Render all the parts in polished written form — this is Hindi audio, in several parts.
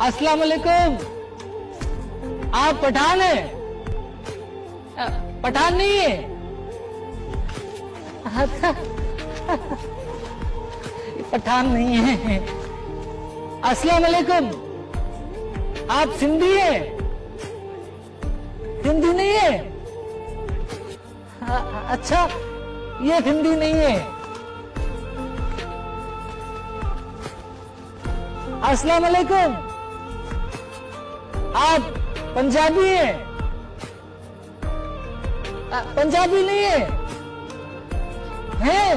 अस्सलाम वालेकुम। आप पठान है? पठान नहीं है? पठान नहीं है। अस्सलाम वालेकुम। आप सिंधी है? हिंदी नहीं है? अच्छा, ये हिंदी नहीं है। अस्सलाम वालेकुम। आप पंजाबी है? पंजाबी नहीं है? हैं?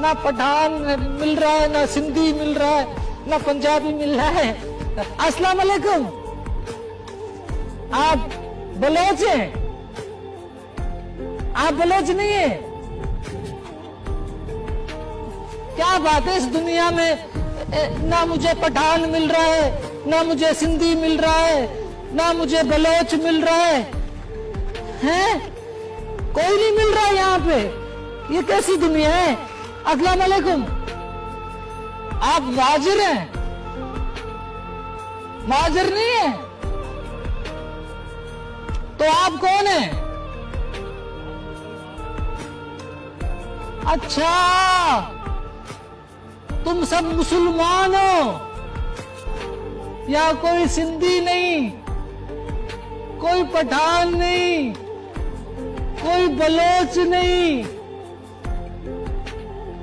ना पठान मिल रहा है, ना सिंधी मिल रहा है, ना पंजाबी मिल रहा है। अस्सलाम वालेकुम। आप बलोच हैं? आप बलोच नहीं है? क्या बात है, इस दुनिया में ना मुझे पठान मिल रहा है, ना मुझे सिंधी मिल रहा है, ना मुझे बलोच मिल रहा है। हैं? कोई नहीं मिल रहा है यहाँ पे। ये कैसी दुनिया है? अस्सलाम वालेकुम। आप महाजिर हैं? महाजिर नहीं है? तो आप कौन है? अच्छा, तुम सब मुसलमान हो? या कोई सिंधी नहीं, कोई पठान नहीं, कोई बलोच नहीं,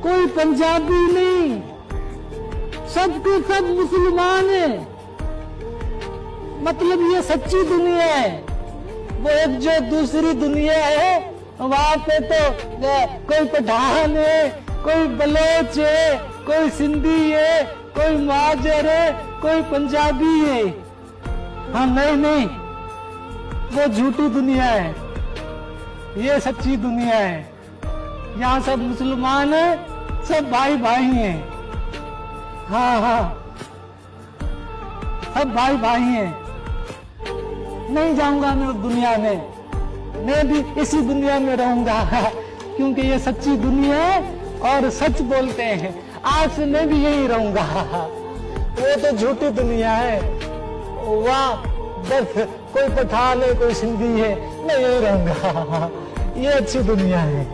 कोई पंजाबी नहीं, सब के सब मुसलमान है। मतलब ये सच्ची दुनिया है। वो एक जो दूसरी दुनिया है, वहां पे तो कोई पठान है, कोई बलोच है, कोई सिंधी है, कोई महाजर है, कोई पंजाबी है। हाँ, नहीं, वो झूठी दुनिया है, ये सच्ची दुनिया है। यहाँ सब मुसलमान है, सब भाई भाई हैं। हाँ, सब भाई भाई हैं। नहीं जाऊंगा मैं उस दुनिया में, मैं भी इसी दुनिया में रहूंगा, क्योंकि ये सच्ची दुनिया है और सच बोलते हैं। आज से मैं भी यही रहूंगा। वो तो झूठी दुनिया है, वहाँ बस कोई पठान है, कोई सिंधी है, मैं यही रहूंगा। ये अच्छी दुनिया है।